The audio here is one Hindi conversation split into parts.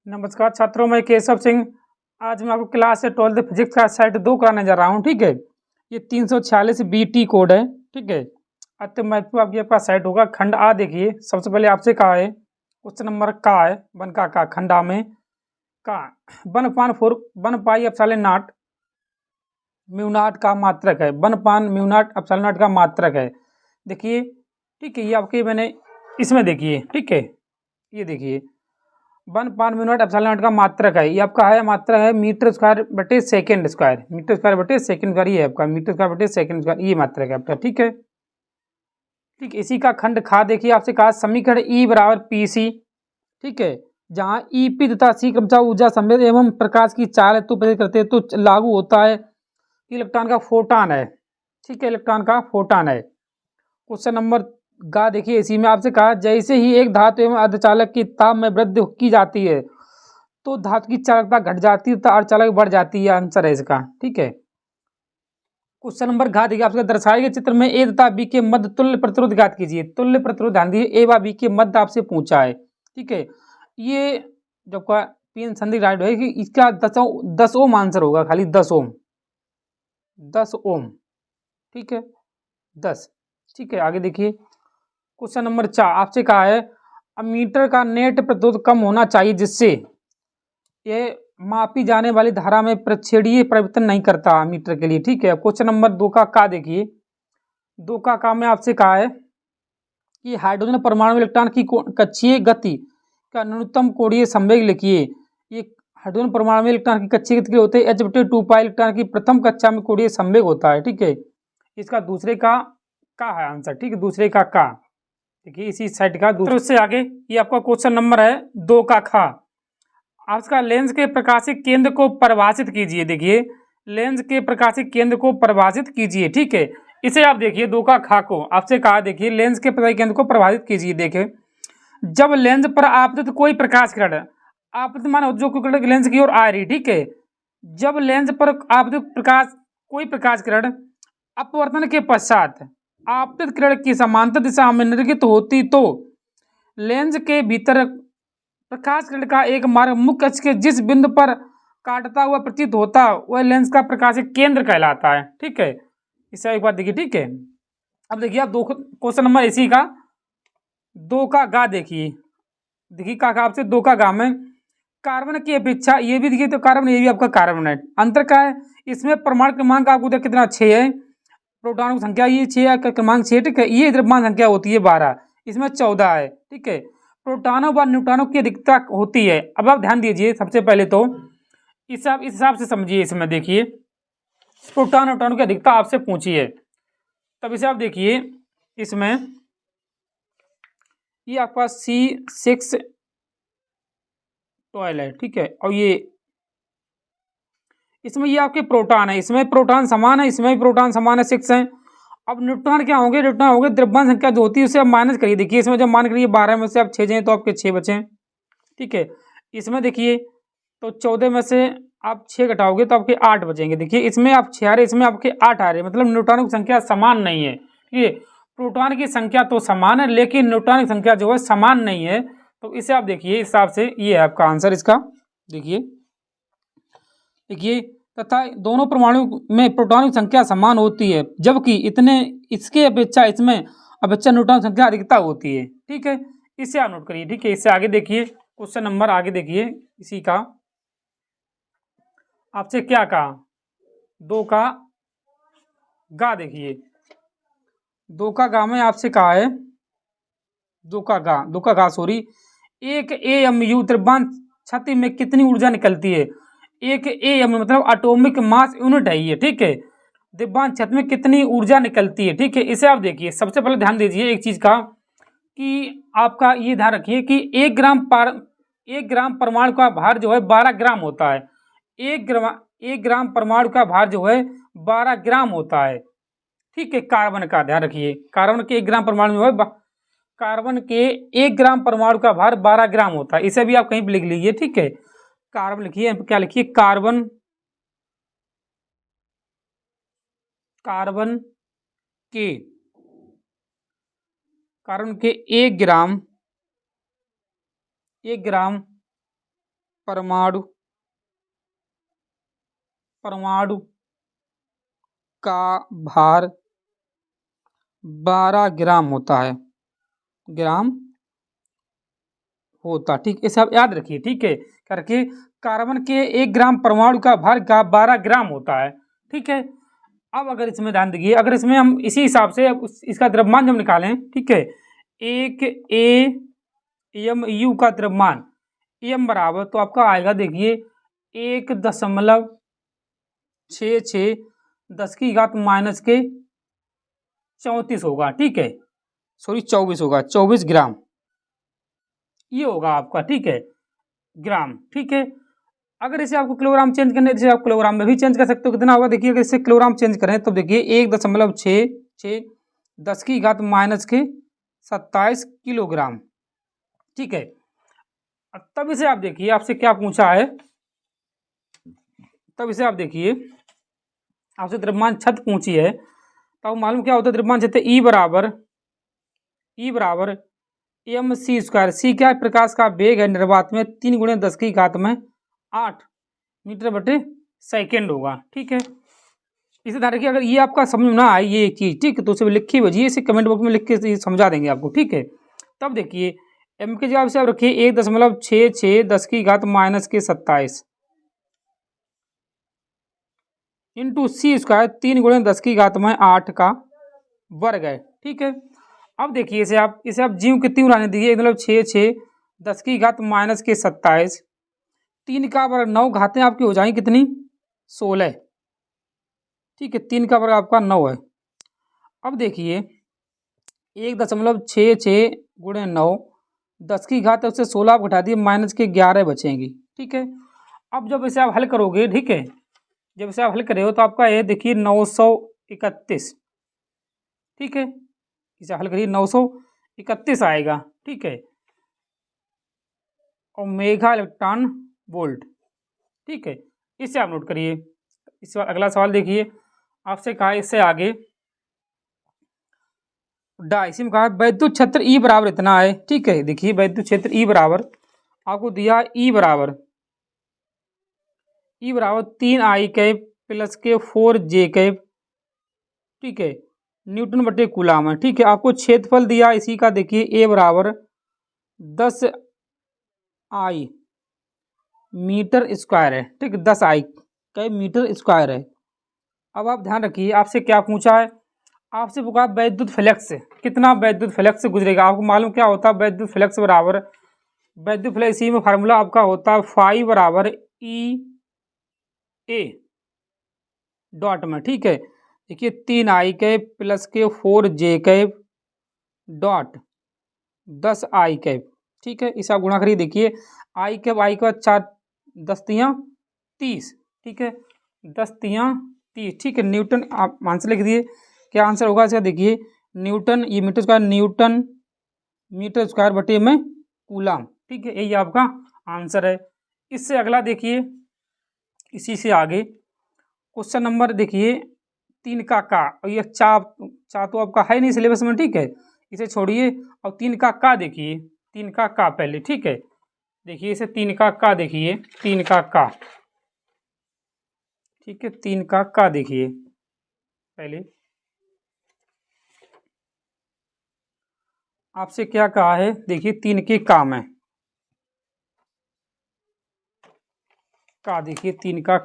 नमस्कार छात्रों, मैं केशव सिंह। आज मैं आपको क्लास 12 फिजिक्स का सेट 2 कराने जा रहा हूँ। ठीक है, ये 346 BT कोड है। ठीक है, अति महत्व आपके पास सेट होगा। खंड आ देखिए, सबसे पहले आपसे कहा है क्वेश्चन नंबर का है वन का खंडा में का 1/4 एप्सिलॉन नॉट म्यू नॉट का मात्रक है। 1/म्यू नॉट एप्सिलॉन नॉट का मात्रक है। देखिए, ठीक है, ये आपके मैंने इसमें देखिए, ठीक है, ये देखिए 1/म्यू नॉट एप्सिलॉन नॉट का मात्रक है। ये आपका है मात्रक है मीटर स्क्वायर बटे सेकंड स्क्वायर, मीटर स्क्वायर बटे सेकंड स्क्वायर। ये है आपका मीटर स्क्वायर बटे सेकंड स्क्वायर, ये मात्रक है आपका। ठीक है, ठीक, इसी का खंड खा देखिए, आपसे कहा समीकरण E बराबर PC। ठीक है, जहाँ EP तथा C क्रमशः ऊर्जा संवेद एवं प्रकाश की चाल हेतु प्रयोग करते हैं तो लागू होता है इलेक्ट्रॉन का फोटॉन है। ठीक है, इलेक्ट्रॉन का फोटॉन है। क्वेश्चन नंबर गा देखिए, इसी में आपसे कहा जैसे ही एक धातु एवं अर्धचालक की ताप में वृद्धि की जाती है तो धातु की चालकता घट जाती है तो अर्धचालक बढ़ जाती है। आंसर है इसका। ठीक है, क्वेश्चन नंबर घा देखिए, आपसे दर्शाए गए चित्र में ए तथा बी के मध्य तुल्य प्रतिरोध ज्ञात कीजिए। तुल्य प्रतिरोध ध्यान दीजिए, ए व बी के मध्य आपसे पूछा है। ठीक है, ये जब का पीएन संधि राइट है कि इसका 10 ओम आंसर होगा, खाली 10 ओम, 10 ओम। ठीक है, 10। ठीक है, आगे देखिए क्वेश्चन नंबर 4 आपसे कहा है अमीटर का नेट प्रतिरोध कम होना चाहिए जिससे ये मापी जाने वाली धारा में प्रच्छेदीय परिवर्तन नहीं करता मीटर के लिए। ठीक है, क्वेश्चन नंबर 2 का देखिए, 2 का में आपसे कहा है कि हाइड्रोजन परमाणु इलेक्ट्रॉन की कक्षीय गति का न्यूनतम कोणीय संवेग लिखिए। ये हाइड्रोजन परमाणु में इलेक्ट्रॉन की कक्षीय गति होते हैं h/2π। इलेक्ट्रॉन की प्रथम कक्षा में कोणीय संवेग होता है। ठीक है, इसका दूसरे का है आंसर। ठीक है, दूसरे का देखिए इसी साइड का दूसरे। उससे आगे ये आपका क्वेश्चन नंबर है 2 का खा। आपका लेंस के प्रकाशिक केंद्र को परिभाषित कीजिए। देखिए, लेंस के प्रकाशिक केंद्र को परिभाषित कीजिए। ठीक है, इसे आप देखिए 2 का खा को आपसे कहा देखिए लेंस के प्रकाशिक केंद्र को परिभाषित कीजिए। देखिए, जब लेंस पर आपतित कोई प्रकाश किरण आपतित माने जो किरण लेंस की ओर आ रही। ठीक है, जब लेंस पर आपतित कोई प्रकाश किरण अपवर्तन के पश्चात आपतित किरण की समांतर दिशा में निर्गत होती तो लेंस के भीतर प्रकाश किरण का एक मार्ग मुख्य अक्ष के जिस बिंदु पर काटता हुआ प्रतीत होता वह लेंस का प्रकाशिक केंद्र कहलाता है। ठीक है, इससे एक बात देखिए। ठीक है, अब देखिए आप दो क्वेश्चन नंबर इसी का 2 का गा देखिए। देखिए का आपसे 2 का गा में कार्बन की अपेक्षा ये भी देखिए, तो कार्बन ये भी आपका कार्बन है। अंतर क्या है इसमें? परमाणु क्रमांक आपको देखिए कितना 6 है, प्रोटॉन की संख्या ये 6 है, क्रमांक 6। ठीक है, ये द्रव्यमान संख्या होती है 12, इसमें 14 है। ठीक है, प्रोटॉनों व न्यूट्रॉनों की अधिकता होती है। अब आप ध्यान दीजिए, सबसे पहले तो इस हिसाब से समझिए। इसमें देखिए प्रोटॉन न्यूट्रॉनों की अधिकता आपसे पूछी है, तब इसे आप देखिए इसमें ये आपका C6 है। ठीक है, और ये इसमें ये आपके प्रोटॉन है, इसमें प्रोटॉन समान है, इसमें भी प्रोटॉन समान है, 6 है। अब न्यूट्रॉन क्या होंगे? न्यूट्रॉन होंगे द्रव्यमान संख्या जो होती है उसे आप माइनस करिए। देखिए इसमें जब मान करिए 12 में से आप 6 जाए तो आपके 6 बचे। ठीक है, इसमें देखिए तो 14 में से आप 6 घटाओगे तो आपके 8 बचेंगे। देखिए इसमें आप 6 आ रहे, इसमें आपके 8 आ रहे, मतलब न्यूट्रॉन की संख्या समान नहीं है। ठीक है, प्रोटॉन की संख्या तो समान है लेकिन न्यूट्रॉन की संख्या जो है समान नहीं है। तो इसे आप देखिए इस हिसाब से ये है आपका आंसर इसका। देखिए तथा दोनों परमाणु में प्रोटॉन की संख्या समान होती है जबकि इसके अपेक्षा इसमें अपेक्षा न्यूट्रॉन संख्या अधिकता होती है। ठीक है, इसे आप नोट करिए। ठीक है, इससे आगे देखिए क्वेश्चन नंबर आगे देखिए इसी का आपसे क्या कहा 2 का गा देखिए। 2 का गा में आपसे कहा है 2 का गा सॉरी, एक AMU द्रव्यमान छत्ती में कितनी ऊर्जा निकलती है? एक AMU मतलब एटॉमिक मास यूनिट है ये। ठीक है, द्रव्यमान छत्त में कितनी ऊर्जा निकलती है? ठीक है, इसे आप देखिए। सबसे पहले ध्यान दीजिए एक चीज का कि आपका ये ध्यान रखिए कि 1 ग्राम परमाणु का भार जो है 12 ग्राम होता है। 1 ग्राम परमाणु का भार जो है 12 ग्राम होता है। ठीक है, कार्बन का ध्यान रखिए, कार्बन के 1 ग्राम परमाणु जो है कार्बन के 1 ग्राम परमाणु का भार 12 ग्राम होता है। इसे भी आप कहीं पर लिख लीजिए। ठीक है, कार्बन लिखिए, क्या लिखिए? कार्बन के 1 ग्राम परमाणु परमाणु का भार 12 ग्राम होता है, ग्राम होता, ठीक, इसे आप याद रखिए, ठीक है करके। कार्बन के 1 ग्राम परमाणु का भार 12 ग्राम होता है, ठीक है। अब अगर इसमें ध्यान दीजिए, अगर इसमें हम इसी हिसाब से इसका द्रव्यमान जब निकालें, ठीक है, 1 एम यू का द्रव्यमान एम बराबर तो आपका आएगा, देखिए 1.66 10 की घात माइनस के 34 होगा, ठीक है, सॉरी 24 होगा, 24 ग्राम ये होगा आपका, ठीक है, ग्राम, ठीक है। अगर इसे आपको किलोग्राम चेंज करने, जैसे आप किलोग्राम में भी चेंज कर सकते हो, कितना होगा देखिए, अगर इसे किलोग्राम चेंज करें तो देखिए 1.66 10 की घात माइनस के 27 किलोग्राम, ठीक है। तब इसे आप देखिए, आपसे क्या पूछा है, तब इसे आप देखिए, आपसे द्रव्यमान छत पूछी है, तो मालूम क्या होता है द्रव्यमान छत, ई बराबर एम सी स्क्वायर। सी क्या है, प्रकाश का वेग है निर्वात में 3 × 10 की घात में 8 मीटर बटे सेकेंड होगा, ठीक है। इसे ध्यान रखिए, अगर ये आपका समझ ना आए ये चीज़, ठीक है, तो उसे लिखी भेजिए, इसे कमेंट बॉक्स में लिख के समझा देंगे आपको, ठीक है। तब देखिए एम के जवाब से आप रखिए 1.66 10 की घात माइनस के 27 इंटू सी स्क्वायर 3 × 10 की घात में 8 का वर्ग है, ठीक है। अब देखिए इसे आप जीव कितनी उड़ाने दीजिए, 1.66 10 की घात माइनस के 27 3 का वर्ग 9 घातें आपकी हो जाएंगी कितनी 16, ठीक है, 3 का वर्ग आपका 9 है। अब देखिए 1.66 × 9 10 की घात उससे 16 आप घटा दिए, माइनस के 11 बचेंगी, ठीक है। अब जब इसे आप हल करोगे, ठीक है, जब इसे आप हल करे हो तो आपका ये देखिए 931, ठीक है, इसे हल करिए 931 आएगा, ठीक है, और मेगा इलेक्ट्रॉन वोल्ट, ठीक है, इससे आप नोट करिए। इस अगला सवाल देखिए, आपसे कहा इससे आगे इसी में कहा वैद्युत क्षेत्र ई बराबर इतना है, ठीक है, देखिए वैद्युत क्षेत्र ई बराबर आपको दिया ई बराबर 3 आई कैप प्लस के 4 जे कैप, ठीक है, न्यूटन बटे कूलाम है, ठीक है। आपको क्षेत्रफल दिया इसी का, देखिए ए बराबर 10 आई मीटर स्क्वायर है, ठीक है, 10 आई कैप मीटर स्क्वायर है। अब आप ध्यान रखिए, आपसे क्या पूछा है, आपसे पूछा वैद्युत फ्लक्स कितना वैद्युत फ्लक्स गुजरेगा। आपको मालूम क्या होता है वैद्युत फ्लक्स बराबर, वैद्युत फ्लक्स इसी में फार्मूला आपका होता है फाई बराबर ई ए डॉट में, ठीक है, देखिए 3 आई कैप प्लस के 4 जे कैप डॉट 10 आई कैप, ठीक है, इसे आप गुणा करिए, देखिए आई के बाद 4 10 तियाँ 30, ठीक है, 10 तियाँ 30, ठीक है। न्यूटन आप आंसर लिख दिए, क्या आंसर होगा इसका, देखिए न्यूटन, ये metre square newton metre square बटे में कूलाम, ठीक है, यही आपका आंसर है। इससे अगला देखिए, इसी से आगे क्वेश्चन नंबर देखिए 3 का और ये चा तो आपका है नहीं सिलेबस में, ठीक है, इसे छोड़िए, और 3 का देखिए, 3 का पहले, ठीक है, देखिए इसे 3 का देखिए, 3 का, ठीक है, 3 का देखिए पहले, आपसे क्या कहा है, देखिए 3 के का में का, देखिए 3 का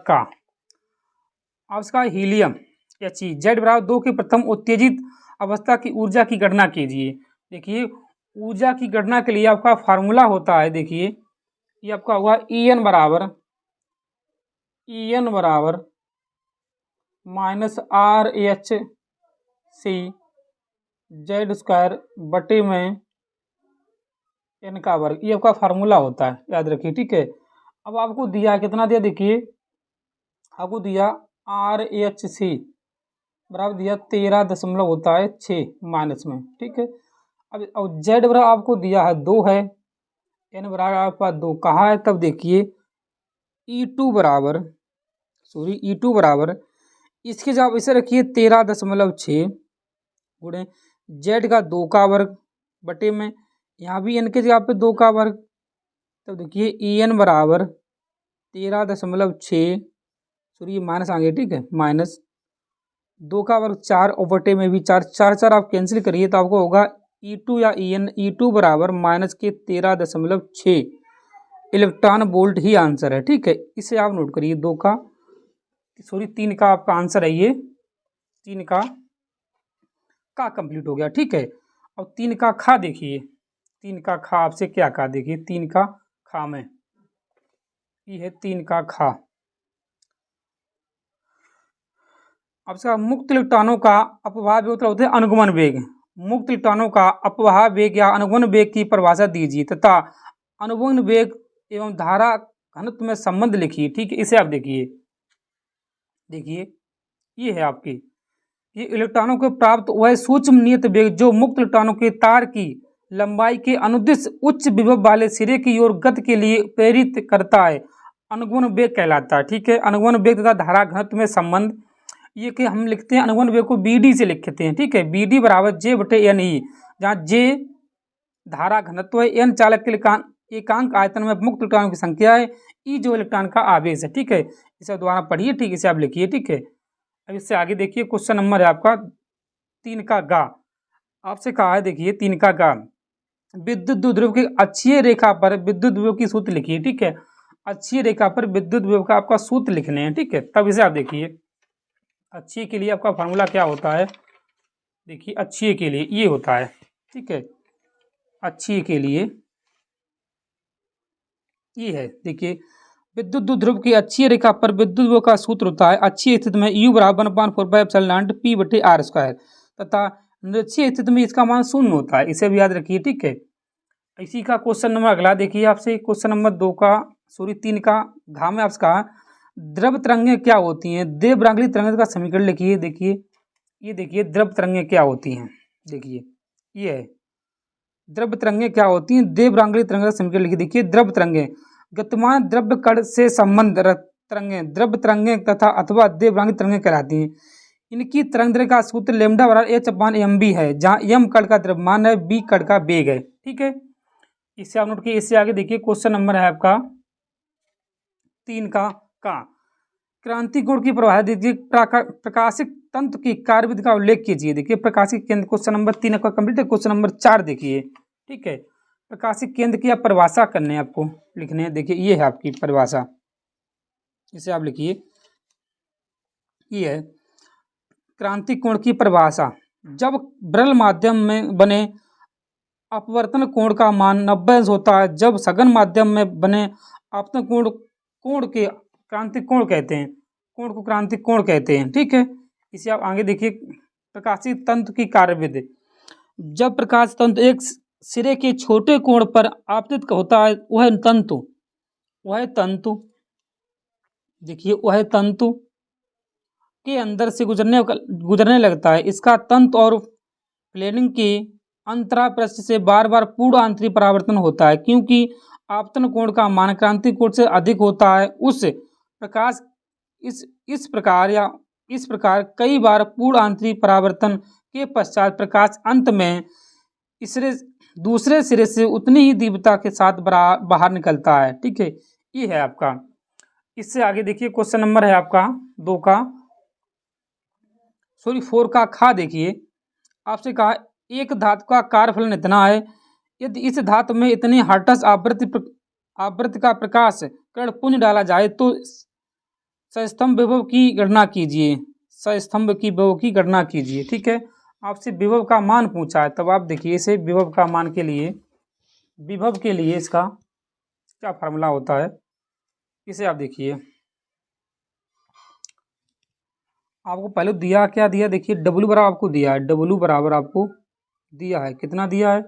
अब इसका हीलियम या चीज जेड बराबर 2 की प्रथम उत्तेजित अवस्था की ऊर्जा की गणना कीजिए। देखिए ऊर्जा की गणना के लिए आपका फार्मूला होता है, देखिए ये आपका हुआ ई एन बराबर -RHC जेड स्क्वायर बटे में एन का वर्ग, ये आपका फार्मूला होता है, याद रखिए, ठीक है। अब आपको दिया कितना दिया, देखिए आपको दिया RHC बराबर दिया 13 होता है 6 माइनस में, ठीक है। अब जेड बराबर आपको दिया है 2 है, एन बराबर आपका 2 कहाँ है, तब देखिए E2 बराबर इसके जवाब इसे रखिए 13.6 गुणे जेड का 2 का वर्ग बटे में यहाँ भी एन के जगह पे 2 का वर्ग, तब देखिए ई एन बराबर 13.6, सॉरी ये माइनस आ गया, ठीक है, माइनस 2 का वर्ग 4 ओवरटे में भी 4, 4 आप कैंसिल करिए तो आपको होगा E2 या E2 बराबर माइनस के 13.6 इलेक्ट्रॉन वोल्ट ही आंसर है, ठीक है। इसे आप नोट करिए, 3 का आपका आंसर है ये, 3 का कंप्लीट हो गया, ठीक है। अब 3 का खा देखिए, 3 का खा आपसे क्या कहा देखिए, 3 का खा में ये है 3 का खा। अब इसका मुक्त इलेक्ट्रॉनों का अपवाह वेग होता है अनुगमन वेग। मुक्त इलेक्ट्रॉनों का अपवाह वेग या अनुगमन वेग की परिभाषा दीजिए तथा अनुगमन वेग एवं धारा घनत्व में संबंध लिखिए, ठीक है। इसे आप देखिए ये है आपकी, ये इलेक्ट्रॉनों को प्राप्त वह सूक्ष्म नियत वेग जो मुक्त इलेक्ट्रॉनों के तार की लंबाई के अनुदिश उच्च विभव वाले सिरे की ओर गति के लिए प्रेरित करता है, अनुगमन वेग कहलाता है, ठीक है। अनुगमन वेग तथा धारा घनत्व में संबंध, ये कि हम लिखते हैं अनुगमन वेग को BD से लिखते हैं, ठीक है। BD बराबर J/NE, जहाँ J धारा घनत्व है, N चालक के एकांक आयतन में मुक्त इलेक्ट्रॉनों की संख्या है, E जो इलेक्ट्रॉन का आवेश है, ठीक है। इसे दोबारा पढ़िए, ठीक, इसे आप लिखिए, ठीक है। अब इससे आगे देखिए, क्वेश्चन नंबर है आपका 3 का गा। आपसे कहा है देखिए 3 का गा, विद्युत द्विध्रुव की अक्षीय रेखा पर विद्युत विभव की सूत्र लिखिए, ठीक है। अक्षीय रेखा पर विद्युत विभव का आपका सूत्र लिखने हैं, ठीक है। तब इसे आप देखिए, अक्षीय के लिए आपका फार्मूला क्या होता है, देखिए अक्षीय के लिए ये होता है, ठीक है। अक्षीय के लिए ये है, देखिए विद्युत द्विध्रुव की अक्षीय रेखा पर विद्युत विभव का सूत्र होता है अक्षीय स्थिति में U बराबर 1/4πε0P/r² तथा निरक्षीय स्थिति में इसका मान 0 होता है, इसे भी याद रखिए, ठीक है। इसी का क्वेश्चन नंबर अगला देखिए आपसे, क्वेश्चन नंबर 3 का घा में आपसे कहा द्रव तरंगें क्या होती हैं, दे ब्रांगली तरंग का समीकरण लिखिए। देखिए ये देखिए द्रव तरंगें क्या होती हैं, देखिए ये है द्रव तरंगें क्या होती हैं, दे ब्रांगली तरंग का समीकरण लिखिए। देखिए द्रव तरंगें गतिमान द्रव्य कण से संबंध तरंगें द्रव तरंगें तथा अथवा दे ब्रांगली तरंगें कहलाती हैं। इनकी तरंग का सूत्र लैम्डा बराबर H/mb है, जहाँ m कण का द्रव्यमान है, b कण का वेग है, ठीक है। इससे आप नोट किए। इससे आगे देखिए क्वेश्चन नंबर है आपका 3 का क्रांति कोण की परिभाषा दीजिए, प्रकाशिक तंत्र की कार्यविधि का उल्लेख कीजिए। देखिए प्रकाशिक केंद्र, क्वेश्चन नंबर 3 का कंप्लीट है। क्वेश्चन नंबर 4 देखिए, ठीक है। प्रकाशिक केंद्र की आप परिभाषा करने हैं, आपको लिखने हैं, देखिए ये है आपकी परिभाषा, इसे आप लिखिए, ये है क्रांति कोण की परिभाषा। जब विरल माध्यम में बने अपवर्तन कोण का मान 90 अंश होता है, जब सघन माध्यम में बने आपतन कोण के क्रांतिक कोण कहते हैं, कोण को क्रांतिक कोण कहते हैं, ठीक है। इसे आप आगे देखिए, प्रकाशिक तंत्र की कार्यविधि। जब प्रकाश तंत्र एक सिरे के छोटे कोण पर आपतित होता है, वह तंतु के अंदर से गुजरने लगता है। इसका तंतु और प्लेनिंग के अंतरापृष्ठ से बार बार पूर्ण आंतरिक परावर्तन होता है, क्योंकि आपतन कोण का मान क्रांतिक कोण से अधिक होता है। उस प्रकाश इस प्रकार कई बार पूर्ण आंतरिक परावर्तन के पश्चात प्रकाश अंत में दूसरे सिरे से उतनी ही तीव्रता के साथ बाहर निकलता है, ठीक है। ये है आपका। इससे आगे देखिए क्वेश्चन नंबर है आपका 4 का खा। देखिए आपसे कहा एक धातु का कार्यफलन इतना है, यदि इस धातु में इतनी हर्ट्ज आवृत्ति का प्रकाश कण पुंज डाला जाए तो सस्तंभ विभव की गणना कीजिए, ठीक है। आपसे विभव का मान पूछा है, तब आप देखिए इसे विभव के लिए इसका क्या फार्मूला होता है, इसे आप देखिए। आपको पहले क्या दिया, देखिए W बराबर आपको दिया है, W बराबर आपको दिया है, कितना दिया है,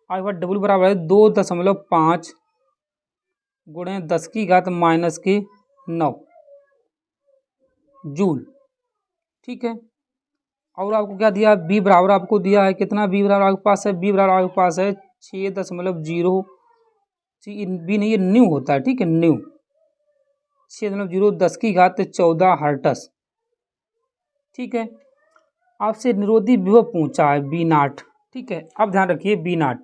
आज बार W बराबर है 2.5 गुणे 10⁻⁻⁹ जूल, ठीक है। और आपको क्या दिया, B बराबर आपको दिया है कितना, B बराबर आपके पास है 6.0, B नहीं, ये न्यू होता है, ठीक है, न्यू 6.0 10⁻14 हर्ट्ज, ठीक है। आपसे निरोधी विभव पूछा है B0, ठीक है। अब ध्यान रखिए B0,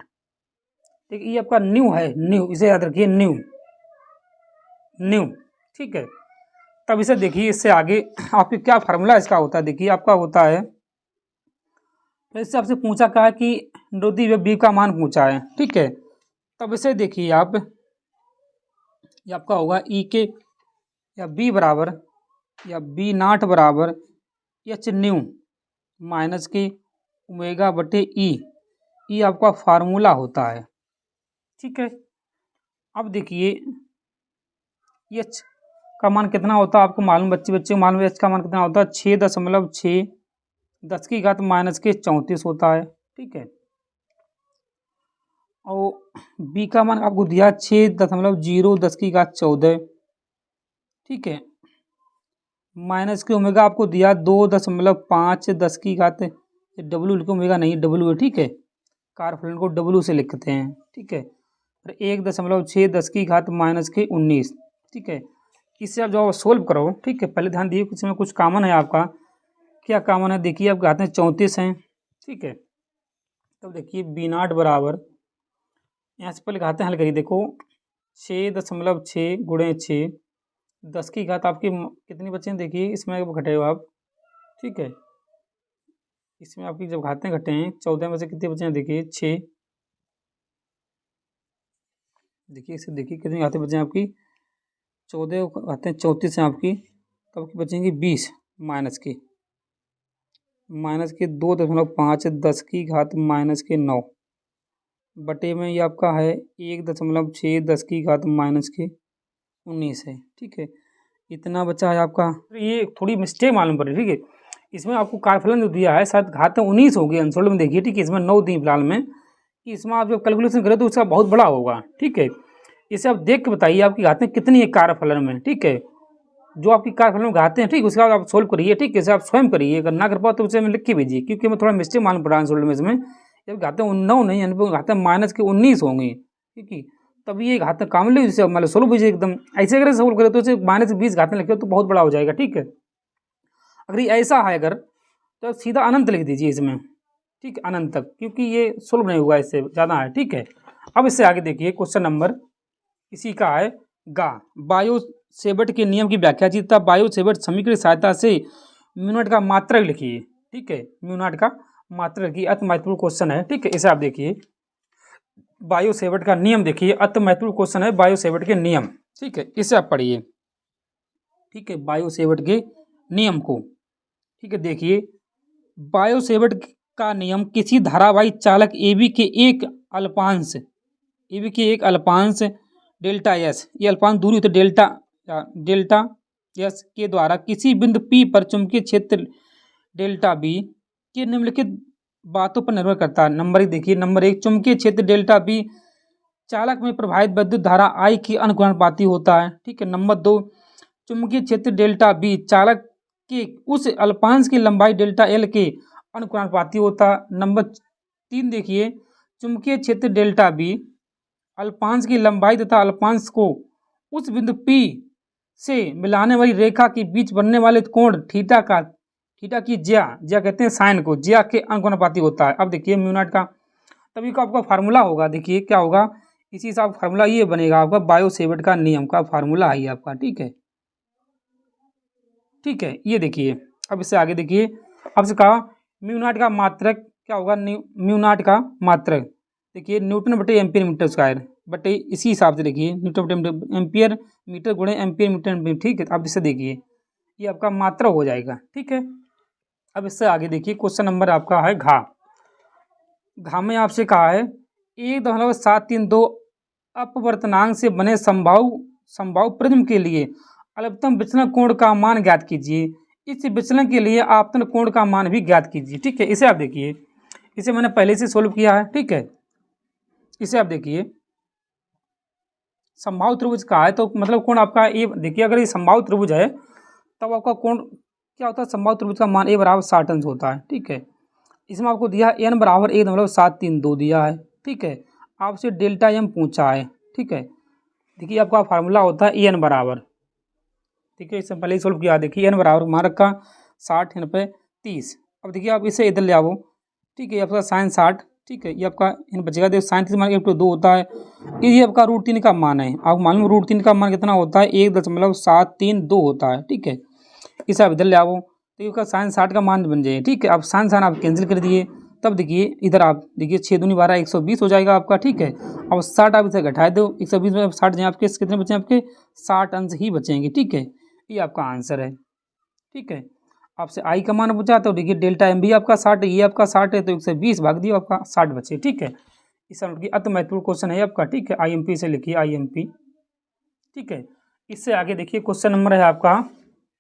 ठीक है, ये आपका न्यू है, न्यू, इसे याद रखिए, न्यू ठीक है। तब इसे देखिए, इससे आगे आपके क्या फार्मूला इसका होता है, देखिए आपका होता है, तो इससे आपसे पूछा क्या है कि नोदी व बी का मान पूछा है, ठीक है। तब इसे देखिए आप, ये आपका होगा ई के या बी बराबर या बी नाट बराबर एच न्यू माइनस के ओमेगा बटे ई आपका फार्मूला होता है, ठीक है। अब देखिए एच का मान कितना होता है आपको मालूम, बच्चे को मालूम है एच का मान कितना होता है, 6.6 10 की घात माइनस के 34 होता है, ठीक है। और बी का मान आपको दिया 6.0 10 की घात 14, ठीक है। माइनस के ओमेगा आपको दिया 2.5 10 की घात, डब्ल्यू लिखो, ओमेगा नहीं डब्ल्यू है, ठीक है। कारफलन को डब्ल्यू से लिखते हैं, ठीक है। और 1.6 10 की घात माइनस के 19, ठीक है। इससे आप जो सोल्व करो, ठीक है, पहले ध्यान दिए इसमें कुछ कॉमन है आपका, क्या कॉमन है देखिए, आप घातें 34 हैं, ठीक है। तब देखिए बी नाट बराबर, यहाँ से पहले घातें हल करिए, देखो 6.6 गुणे 6 10 की घात आपकी कितनी बचे हैं, देखिए इसमें घटे हो आप, ठीक है। इसमें आपकी जब घातें घटे हैं 14 में से कितने बचे हैं, देखिए 6, देखिए इसे देखिए कितनी घातें बचे हैं आपकी, 14 घातें 34 हैं आपकी, तो आपकी बचेंगी 20 माइनस के 2.5 10 की घात माइनस के 9 बटे में ये आपका है 1.6 10 की घात माइनस के 19 है, ठीक है। इतना बचा है आपका, ये थोड़ी मिस्टेक मालूम पड़ी, ठीक है। इसमें आपको कारफलन जो दिया है शायद घातें 19 होगी आंसर में, देखिए, ठीक है। इसमें 9 दी फिलहाल में, कि इसमें आप जब कैलकुलेशन करें तो उसका बहुत बड़ा होगा, ठीक है। इसे आप देख के बताइए आपकी घातें कितनी है कारफलन में, ठीक है। जो आपकी कारफलन में घातें हैं, ठीक, उसके बाद आप सोल्व करिए, ठीक है। इसे आप स्वयं करिए, अगर ना कर पाओ तो उसे मैं लिख के भेजिए, क्योंकि मैं थोड़ा मिस्टेक मालूम पड़ा आंसर में इसमें, जब घातें 9 नहीं है, घातें माइनस के 19 होंगी, ठीक है। तब ये घातें काम ली, जिसे मतलब सोल्व कीजिए एकदम, ऐसे अगर सोल्व करें तो उसे माइनस 20 घातें लिखे तो बहुत बड़ा हो जाएगा, ठीक है। अगर ये ऐसा है अगर, तो सीधा अनंत लिख दीजिए इसमें, ठीक है, अनंत तक, क्योंकि ये सोल्व नहीं होगा, इससे ज़्यादा है, ठीक है। अब इससे आगे देखिए क्वेश्चन नंबर इसी का है गा, बायो सेवर्ट के नियम की व्याख्या कीजिए तथा बायो सेवर्ट समीकरण की सहायता से म्यूनट का मात्रक लिखिए, ठीक है। म्यूनट का मात्रक लिखिए, अति महत्वपूर्ण क्वेश्चन है, ठीक है। इसे आप देखिए, बायो सेवर्ट का नियम देखिए, अति महत्वपूर्ण क्वेश्चन है बायो सेवर्ट के नियम, ठीक है। इसे आप पढ़िए, ठीक है, बायो सेवर्ट के नियम को, ठीक है। देखिए बायो सेवर्ट का नियम, किसी धारावाही चालक ए के एक अल्पांश डेल्टा एस, ये अल्पांश दूरी होती है डेल्टा एस के द्वारा किसी बिंदु पी पर चुंबकीय क्षेत्र डेल्टा बी के निम्नलिखित बातों पर निर्भर करता है। नंबर 1 देखिए, नंबर 1, चुंबकीय क्षेत्र डेल्टा बी चालक में प्रवाहित विद्युत धारा आई की अनुक्रमणपाती होता है, ठीक है। नंबर 2, चुंबकीय क्षेत्र डेल्टा बी चालक के उस अल्पांश की लंबाई डेल्टा एल के अनुक्रमणपाती होता है। नंबर 3 देखिए, चुंबकीय क्षेत्र डेल्टा बी अल्पांश की लंबाई तथा अल्पांश को उस बिंदु P से मिलाने वाली रेखा के बीच बनने वाले कोण थीटा की ज्या कहते हैं साइन को, ज्या के अनुपाती होता है। अब देखिए म्यूनट का, तभी का आपका फार्मूला होगा, देखिए क्या होगा, इसी से आप फार्मूला ये बनेगा आपका, बायो सेवर्ट का नियम का फार्मूला है आपका, ठीक है, ठीक है। ये देखिए, अब इससे आगे देखिए, अब से कहा म्यूनट का मात्रक क्या होगा, म्यूनट का मात्रक देखिए न्यूटन बटे एम्पियर मीटर स्क्वायर बटे, इसी हिसाब से देखिए न्यूटन बटे एम्पियर मीटर गुणे एम्पियर मीटर, ठीक है। अब इससे देखिए ये आपका मात्रा हो जाएगा, ठीक है। अब इससे आगे देखिए क्वेश्चन नंबर आपका है घा में आपसे कहा है 1.732 अपवर्तनांक से बने संभाव प्रिज्म के लिए अल्पतम विचलन कोण का मान ज्ञात कीजिए। इस विचलन के लिए आपतन कोण का मान भी ज्ञात कीजिए, ठीक है। इसे आप देखिए, इसे मैंने पहले से सोल्व किया है, ठीक है। इसे आप देखिए, संभाव त्रिभुज का है तो मतलब कोण आपका ए, देखिए अगर ये संभाव त्रिभुज है तब आपका कोण क्या होता है, संभाव त्रिभुज का मान ए बराबर 60 अंश होता है, ठीक है। इसमें आपको दिया n बराबर 1.732 दिया है, ठीक है। आपसे डेल्टा एम पूछा है, ठीक है। देखिए आपका फार्मूला होता है n बराबर, ठीक है, इससे पहले ही सोल्व किया, देखिए n बराबर मान रखा 60 n पे 30। अब देखिए आप इसे इधर ले आओ, ठीक है, आपका साइन 60 ठीक है। ये आपका इन बचेगा, देखो साइन थीटा मान 1/2 होता है। ये आपका √3 का मान है, आपको मालूम √3 का मान कितना होता है, 1.732 होता है, ठीक है। इसे आप इधर ले आओ तो इसका साइन 60 का मान बन जाए, ठीक है। अब साइन साइन आप कैंसिल कर दिए, तब देखिए इधर आप देखिए 6 दूनी 12 120 हो जाएगा आपका, ठीक है। अब 60 आप इसे घटा दो, 120 में 60 जाए आपके कितने बचे आपके 60 अंश ही बचेंगे, ठीक है। ये आपका आंसर है, ठीक है। आपसे आई का मान पूछा तो देखिए डेल्टा एम भी आपका 60 है, ये आपका 60 है तो 120 भाग दिया आपका 60 बचे, ठीक है। इस नोट की अति महत्वपूर्ण क्वेश्चन है आपका, ठीक है। IMP से लिखिए IMP, ठीक है। इससे आगे देखिए क्वेश्चन नंबर है आपका